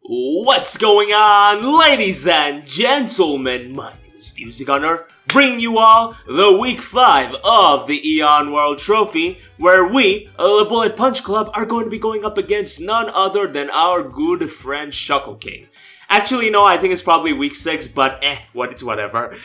What's going on, ladies and gentlemen? My name is Music Gunner, bringing you all the Week 5 of the Eon World Trophy, where we, the Bullet Punch Club, are going to be going up against none other than our good friend Shuckleking. Actually, no, I think it's probably Week 6, but it's whatever.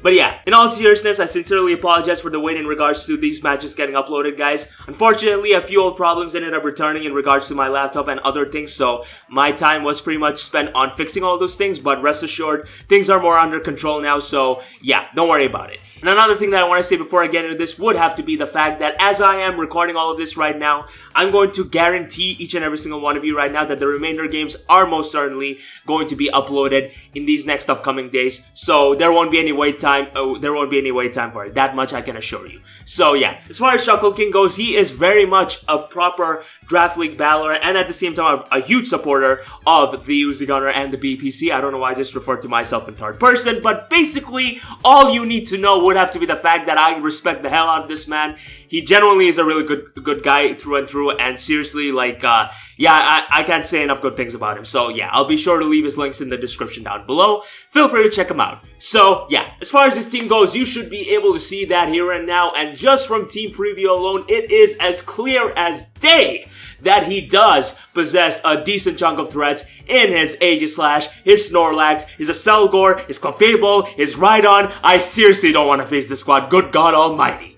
But yeah, in all seriousness, I sincerely apologize for the wait in regards to these matches getting uploaded, guys. Unfortunately, a few old problems ended up returning in regards to my laptop and other things, so my time was pretty much spent on fixing all those things, but rest assured, things are more under control now, so yeah, don't worry about it. And another thing that I want to say before I get into this would have to be the fact that as I am recording all of this right now, I'm going to guarantee each and every single one of you right now that the remainder games are most certainly going to be uploaded in these next upcoming days, so there won't be any wait time. For it. That much I can assure you. So yeah, as far as Shuckleking goes, he is very much a proper Draft League battler and at the same time a huge supporter of the Uzi Gunner and the BPC. I don't know why I just referred to myself in third person, but basically all you need to know would have to be the fact that I respect the hell out of this man. He genuinely is a really good guy through and through, and seriously, I can't say enough good things about him. So yeah, I'll be sure to leave his links in the description down below. Feel free to check him out. So yeah, as far as this team goes, you should be able to see that here and now, and just from team preview alone, it is as clear as day that he does possess a decent chunk of threats in his Aegislash, his Snorlax, his Acelgor, his Clefable, his Rhydon. I seriously don't want to face this squad, good God almighty.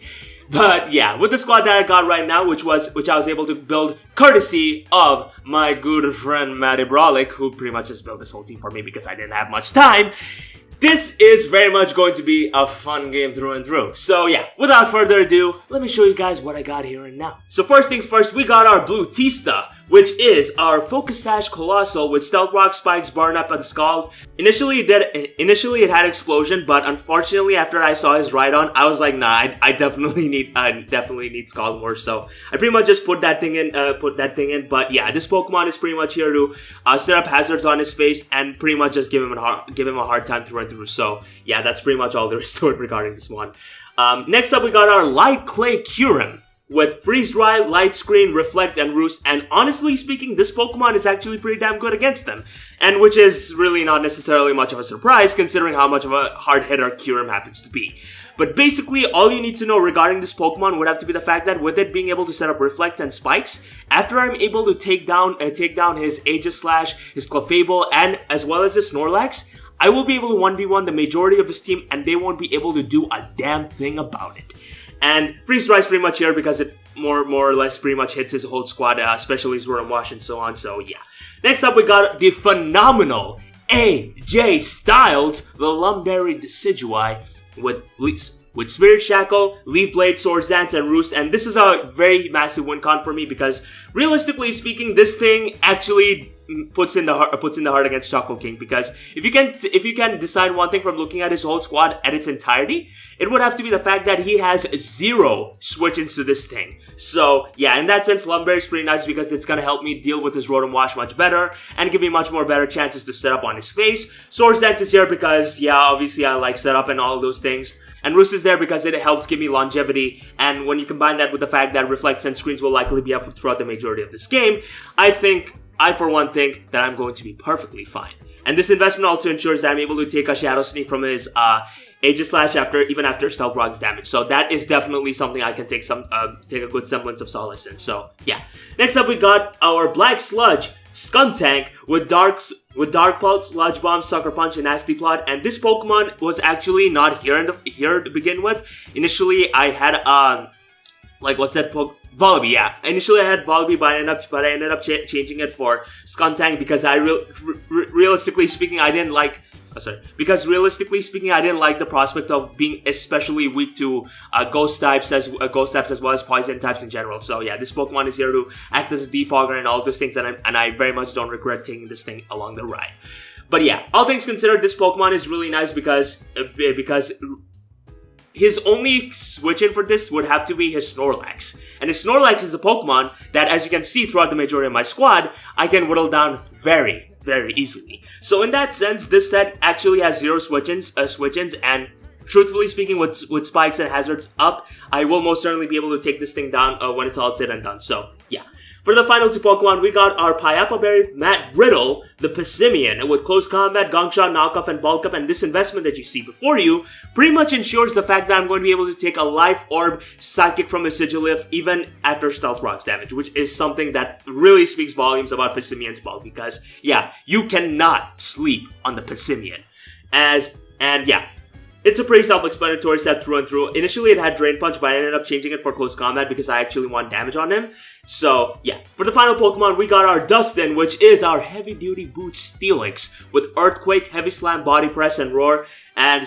But yeah, with the squad that I got right now, which I was able to build courtesy of my good friend Matty Brolic, who pretty much just built this whole team for me because I didn't have much time, this is very much going to be a fun game through and through. So yeah, without further ado, let me show you guys what I got here and now. So first things first, we got our Blue Tista, which is our Focus Sash Colossal with Stealth Rock, Spikes, Burn Up, and Scald. Initially it had Explosion, but unfortunately after I saw his Rhydon, I was like, nah, I definitely need Scald more. So I pretty much just put that thing in. But yeah, this Pokemon is pretty much here to set up hazards on his face and pretty much just give him a hard time through and through. So yeah, that's pretty much all there is to it regarding this one. Next up, we got our Light Clay Kyurem with Freeze Dry, Light Screen, Reflect, and Roost, and honestly speaking, this Pokemon is actually pretty damn good against them, and which is really not necessarily much of a surprise considering how much of a hard hitter Kyurem happens to be. But basically, all you need to know regarding this Pokemon would have to be the fact that with it being able to set up Reflect and Spikes, after I'm able to take down his Aegislash, his Clefable, and as well as his Snorlax, I will be able to 1v1 the majority of his team, and they won't be able to do a damn thing about it. And Freeze Dry is pretty much here because it more or less pretty much hits his whole squad, especially Zora Wash and so on, so yeah. Next up, we got the phenomenal AJ Styles, the Lumberry Decidueye, with Spirit Shackle, Leaf Blade, Swords Dance, and Roost, and this is a very massive win con for me because realistically speaking, this thing actually puts in the heart against Shuckleking, because if you can decide one thing from looking at his whole squad at its entirety, it would have to be the fact that he has 0 switch-ins to this thing. So yeah, in that sense, Lumberry is pretty nice because it's gonna help me deal with his Rotom Wash much better and give me much more better chances to set up on his face. Swords Dance is here because yeah, obviously I like setup and all of those things. And Roost is there because it helps give me longevity, and when you combine that with the fact that Reflects and Screens will likely be up throughout the majority of this game, I for one think that I'm going to be perfectly fine. And this investment also ensures that I'm able to take a Shadow Sneak from his Aegislash even after Stealth Rock's damage. So that is definitely something I can take a good semblance of solace in. So yeah. Next up, we got our Black Sludge Skuntank with Dark Pulse, Sludge Bomb, Sucker Punch, and Nasty Plot. And this Pokemon was actually not here to begin with. Initially, I had Volibee, yeah. Initially, I had Volibee, but I ended up changing it for Skuntank because realistically speaking, I didn't like the prospect of being especially weak to ghost types as well as poison types in general. So yeah, this Pokemon is here to act as a defogger and all those things, and I very much don't regret taking this thing along the ride. But yeah, all things considered, this Pokemon is really nice because his only switch-in for this would have to be his Snorlax. And his Snorlax is a Pokemon that, as you can see throughout the majority of my squad, I can whittle down very, very easily. So in that sense, this set actually has 0 switch-ins, and truthfully speaking, with Spikes and Hazards up, I will most certainly be able to take this thing down when it's all said and done. So yeah. For the final two Pokemon, we got our Payapa Berry, Matt Riddle, the Pissimian, with Close Combat, Gong Shot, Knockoff, and Bulk Up, and this investment that you see before you pretty much ensures the fact that I'm going to be able to take a Life Orb Psychic from a Sigilyph even after Stealth Rock's damage, which is something that really speaks volumes about Pissimian's bulk, because, yeah, you cannot sleep on the Pissimian. It's a pretty self-explanatory set through and through. Initially, it had Drain Punch, but I ended up changing it for Close Combat because I actually want damage on him. So, yeah. For the final Pokemon, we got our Dustin, which is our Heavy-Duty Boots Steelix, with Earthquake, Heavy Slam, Body Press, and Roar. And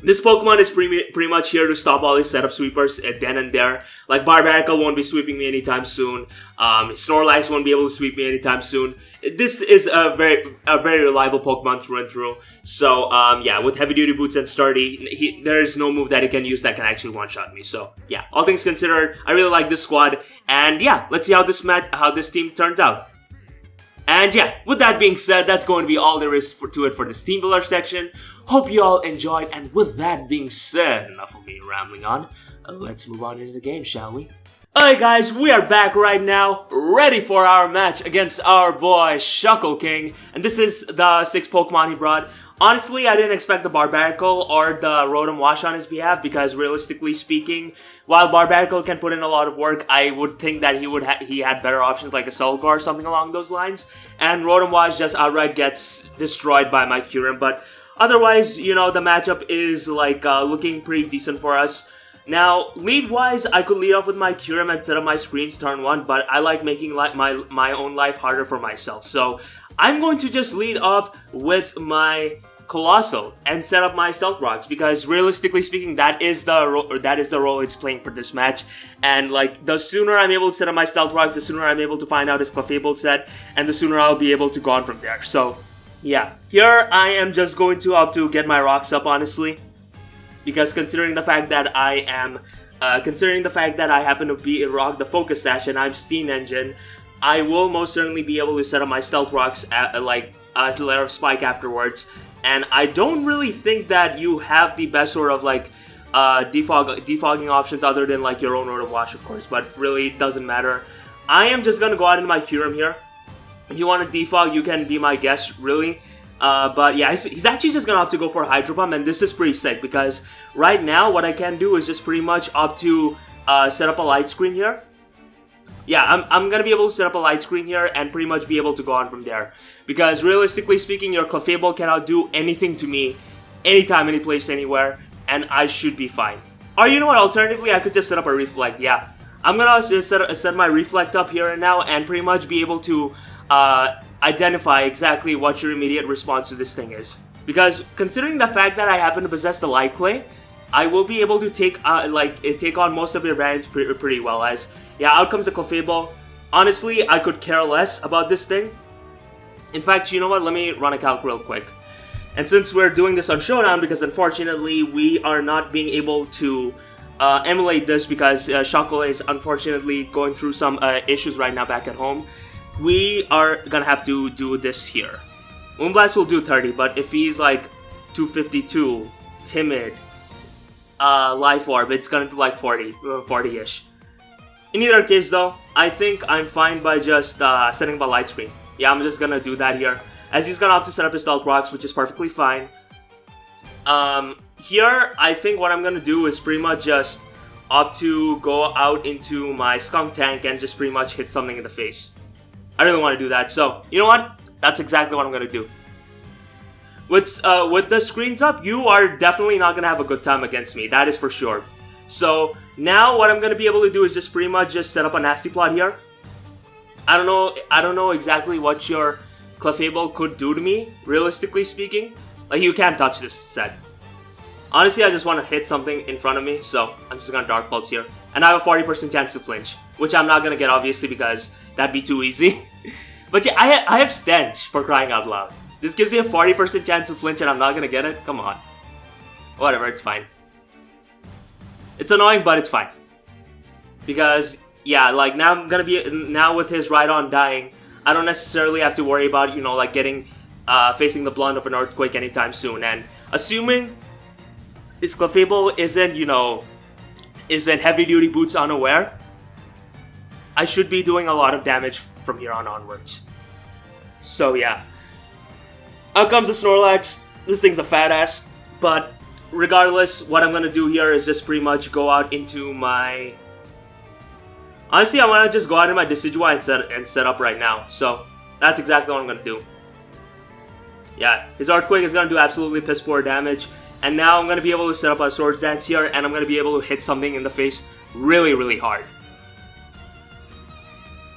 this Pokemon is pretty much here to stop all these setup sweepers then and there. Like, Barbarical won't be sweeping me anytime soon. Snorlax won't be able to sweep me anytime soon. This is a very reliable Pokemon through and through. So, yeah, with Heavy Duty Boots and Sturdy, there's no move that he can use that can actually one-shot me. So, yeah, all things considered, I really like this squad. And, yeah, let's see how this team turns out. And yeah, with that being said, that's going to be all there is to it for this Team Builder section. Hope you all enjoyed, and with that being said, enough of me rambling on, let's move on into the game, shall we? Alright guys, we are back right now, ready for our match against our boy Shuckleking, and this is the 6 Pokemon he brought. Honestly, I didn't expect the Barbarical or the Rotom Wash on his behalf, because realistically speaking, while Barbarical can put in a lot of work, I would think that he had better options like a Sulgar or something along those lines, and Rotom Wash just outright gets destroyed by my Kyurem. But otherwise, you know, the matchup is like looking pretty decent for us. Now, lead-wise, I could lead off with my Kyurem and set up my screens turn 1, but I like making my own life harder for myself. So, I'm going to just lead off with my Colossal and set up my Stealth Rocks, because realistically speaking, that is the role it's playing for this match. And like, the sooner I'm able to set up my Stealth Rocks, the sooner I'm able to find out his Clefable set, and the sooner I'll be able to go on from there. So, yeah. Here, I am just going to opt to get my rocks up, honestly. Because considering the fact that I happen to be in Rock the Focus Sash and I'm Steam Engine, I will most certainly be able to set up my Stealth Rocks at, as a letter of Spike afterwards. And I don't really think that you have the best sort of like defogging options other than like your own Rotom Wash, of course, but really it doesn't matter. I am just gonna go out into my Kyurem here. If you want to defog, you can be my guest, really. But yeah, he's actually just gonna have to go for a Hydro Pump, and this is pretty sick because right now what I can do is just pretty much opt to set up a light screen here. Yeah, I'm gonna be able to set up a light screen here and pretty much be able to go on from there. Because realistically speaking, your Clefable cannot do anything to me anytime, any place, anywhere, and I should be fine. Or you know what, alternatively, I could just set up a Reflect, yeah. I'm gonna set my Reflect up here and now and pretty much be able to identify exactly what your immediate response to this thing is. Because considering the fact that I happen to possess the Light Clay, I will be able to take on most of your variants pretty well. As yeah, out comes the Clefable. Honestly, I could care less about this thing. In fact, you know what? Let me run a calc real quick. And since we're doing this on Showdown, because unfortunately we are not being able to emulate this because Shuckle is unfortunately going through some issues right now back at home, we are gonna have to do this here. Moonblast will do 30, but if he's like 252, Timid, Life Orb, it's gonna do like 40-ish. In either case though, I think I'm fine by just setting up a light screen. Yeah, I'm just gonna do that here. As he's gonna have to set up his Stealth Rocks, which is perfectly fine. Here, I think what I'm gonna do is pretty much just opt to go out into my Skunk Tank and just pretty much hit something in the face. I really want to do that, so you know what? That's exactly what I'm gonna do. With the screens up, you are definitely not gonna have a good time against me. That is for sure. So now what I'm gonna be able to do is just pretty much just set up a Nasty Plot here. I don't know exactly what your Clefable could do to me, realistically speaking. Like, you can't touch this set. Honestly, I just want to hit something in front of me, so I'm just gonna Dark Pulse here. And I have a 40% chance to flinch, which I'm not gonna get obviously because that'd be too easy. But yeah, I have Stench, for crying out loud. This gives me a 40% chance to flinch and I'm not gonna get it? Come on. Whatever, it's fine. It's annoying, but it's fine. Because, yeah, like, now with his Rhydon dying, I don't necessarily have to worry about, you know, like, facing the blunt of an Earthquake anytime soon. And assuming his Clefable isn't, you know, isn't Heavy Duty Boots unaware, I should be doing a lot of damage from here on onwards. So yeah. Out comes the Snorlax. This thing's a fat ass. But regardless, what I'm gonna do here is just pretty much go out into my... Honestly, I want to just go out in my Decidueye and set up right now. So that's exactly what I'm gonna do. Yeah, his Earthquake is gonna do absolutely piss poor damage. And now I'm gonna be able to set up a Swords Dance here, and I'm gonna be able to hit something in the face really, really hard.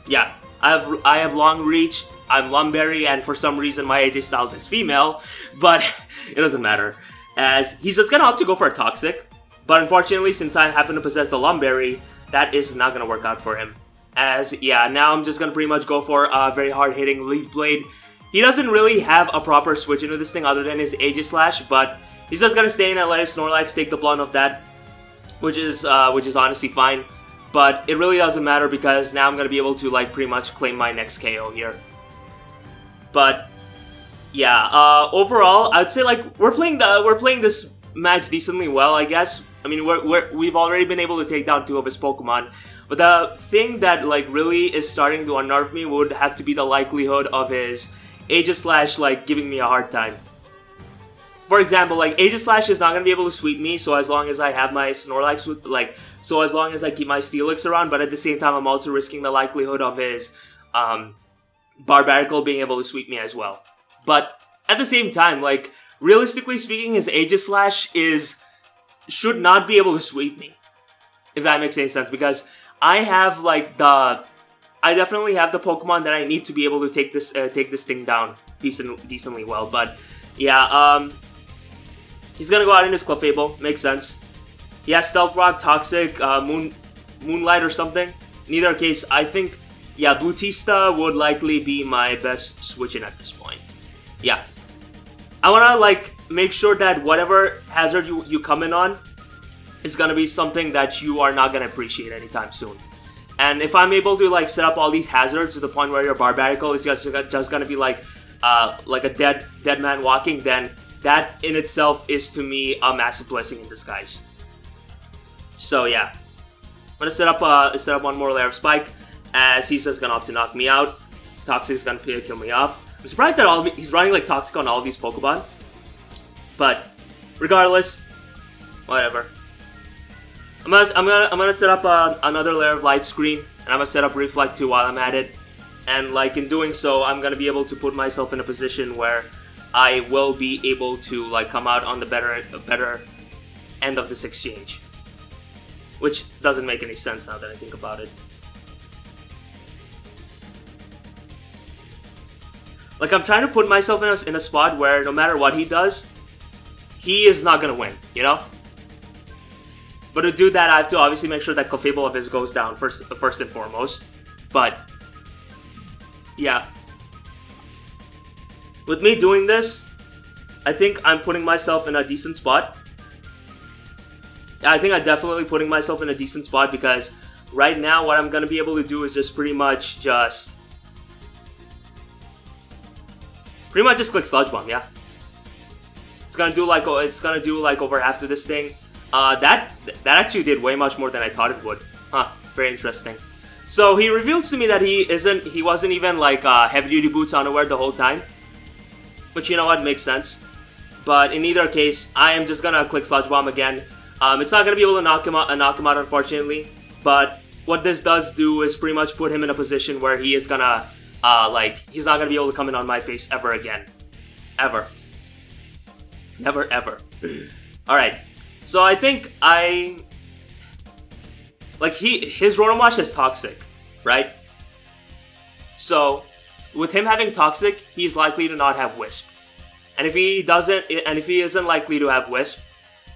Yeah, I have long reach. I'm Lumberry, and for some reason my AJ Styles is female, but it doesn't matter, as he's just gonna opt to go for a Toxic. But unfortunately, since I happen to possess the Lumberry, that is not gonna work out for him. As, yeah, now I'm just gonna pretty much go for a very hard-hitting Leaf Blade. He doesn't really have a proper switch into this thing other than his Aegis Slash, but he's just gonna stay in and let his Snorlax take the blunt of that, which is honestly fine. But it really doesn't matter because now I'm gonna be able to like pretty much claim my next KO here. But yeah, overall, I'd say like we're playing this match decently well, I guess. I mean, we've already been able to take down 2 of his Pokemon, but the thing that like really is starting to unnerve me would have to be the likelihood of his Aegis Slash like giving me a hard time. For example, like Aegis Slash is not gonna be able to sweep me, so as long as I have my Snorlax with so as long as I keep my Steelix around, but at the same time I'm also risking the likelihood of his Barbarical being able to sweep me as well. But at the same time, like realistically speaking, his Aegis Slash should not be able to sweep me, if that makes any sense, because I have like I definitely have the Pokemon that I need to be able to take this thing down decently well. But yeah, he's gonna go out in his Clefable, makes sense. He has Stealth Rock, Toxic, Moonlight or something. In either case, I think, yeah, Blutista would likely be my best switch in at this point. Yeah. I wanna, like, make sure that whatever hazard you come in on is gonna be something that you are not gonna appreciate anytime soon. And if I'm able to, like, set up all these hazards to the point where your Barbarical is just gonna be, like a dead man walking, then that in itself is, to me, a massive blessing in disguise. So, yeah. I'm gonna set up one more layer of Spike, as he's just gonna opt to knock me out. Toxic is gonna kill me off. I'm surprised that he's running like Toxic on all of these Pokemon. But regardless, whatever. I'm gonna set up another layer of Light Screen, and I'm gonna set up Reflect too while I'm at it. And like in doing so, I'm gonna be able to put myself in a position where I will be able to like come out on the better end of this exchange. Which doesn't make any sense now that I think about it. Like, I'm trying to put myself in a spot where no matter what he does, he is not gonna win, you know? But to do that, I have to obviously make sure that Clefable of his goes down first and foremost. But yeah. With me doing this, I think I'm putting myself in a decent spot. I think I'm definitely putting myself in a decent spot because right now what I'm going to be able to do is just pretty much just click Sludge Bomb, yeah. It's gonna do like over half of this thing. That actually did way much more than I thought it would. Huh, very interesting. So he reveals to me that he wasn't even like heavy duty boots unaware the whole time. Which, you know what, makes sense. But in either case, I am just gonna click Sludge Bomb again. It's not gonna be able to knock him out unfortunately. But what this does do is pretty much put him in a position where he is gonna he's not gonna be able to come in on my face ever again. Ever. Never ever. Alright. So I think his Rotom Wash is Toxic, right? So with him having Toxic, he's likely to not have Wisp. And if he isn't likely to have Wisp,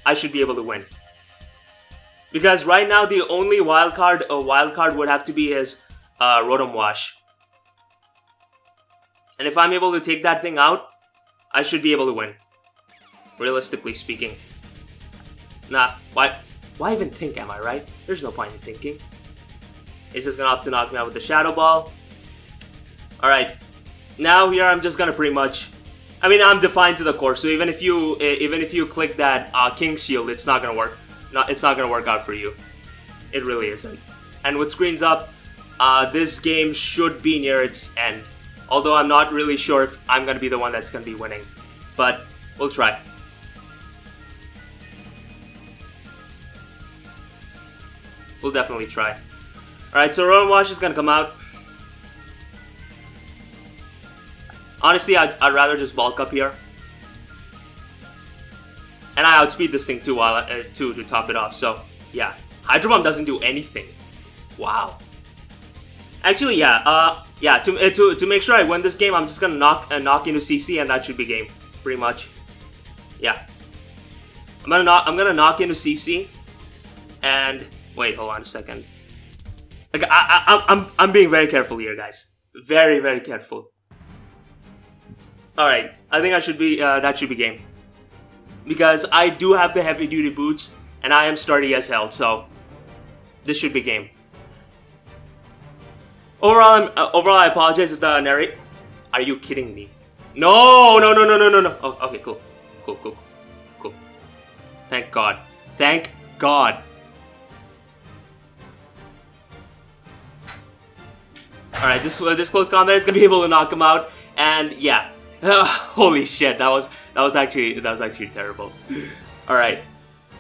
I should be able to win. Because right now the only wild card would have to be his Rotom Wash. And if I'm able to take that thing out, I should be able to win. Realistically speaking. Nah, why even think, am I right? There's no point in thinking. He's just gonna opt to knock me out with the Shadow Ball. Alright. Now here I'm just gonna pretty much... I mean, I'm defined to the core, so even if you click that King's Shield, it's not gonna work. It's not gonna work out for you. It really isn't. And with screens up, this game should be near its end. Although I'm not really sure if I'm gonna be the one that's gonna be winning. But we'll try. We'll definitely try. Alright, so Rowan Wash is gonna come out. Honestly, I'd rather just bulk up here. And I outspeed this thing too, to top it off, so yeah. Hydro Bomb doesn't do anything. Wow. Actually, yeah, to make sure I win this game, I'm just gonna knock into CC and that should be game. Pretty much. Yeah. I'm gonna knock into CC and wait, hold on a second. Like I'm being very careful here, guys. Very, very careful. Alright, I think that should be game. Because I do have the heavy duty boots and I am sturdy as hell, so this should be game. Overall, I apologize if the narrate. Are you kidding me? No. Oh, okay, cool. Thank God. Thank God. Alright, this close combat is gonna be able to knock him out, and yeah. Holy shit, that was actually terrible. Alright.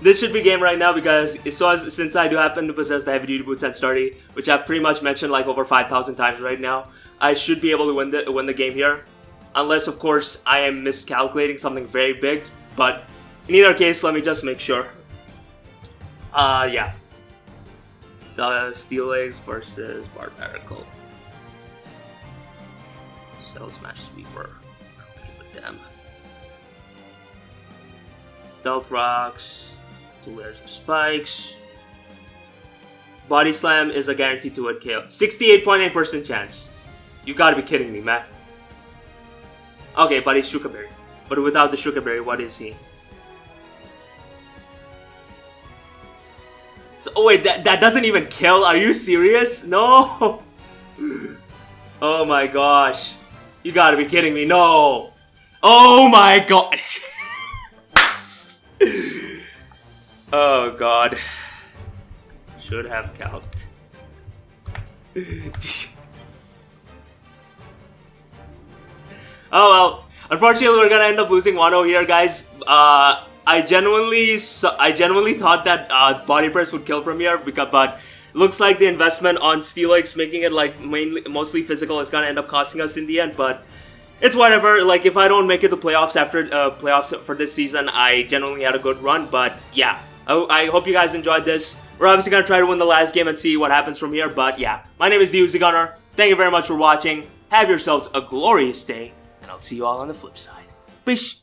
This should be game right now because since I do happen to possess the heavy duty boots and sturdy, which I've pretty much mentioned like over 5,000 times right now, I should be able to win the game here. Unless of course I am miscalculating something very big, but in either case, let me just make sure. Yeah. The Steel Legs versus Barbarical. Stealth Smash Sweeper. Okay with them. Stealth Rocks. 2 layers of spikes. Body Slam is a guaranteed 2-hit KO. 68.8% chance. You gotta be kidding me, man. Okay, but he's Shuka Berry. But without the Shuka Berry, what is he? So, oh wait, that doesn't even kill? Are you serious? No! Oh my gosh. You gotta be kidding me. No! Oh my god! Oh god. Should have calced. Oh well. Unfortunately, we're gonna end up losing 1-0 here, guys. I genuinely thought that Body Press would kill from here, but looks like the investment on Steel Legs, making it like mostly physical, is gonna end up costing us in the end. But it's whatever. Like if I don't make it to playoffs after playoffs for this season, I genuinely had a good run. But yeah. I hope you guys enjoyed this. We're obviously going to try to win the last game and see what happens from here. But yeah, my name is the Uzi Gunner. Thank you very much for watching. Have yourselves a glorious day. And I'll see you all on the flip side. Peace.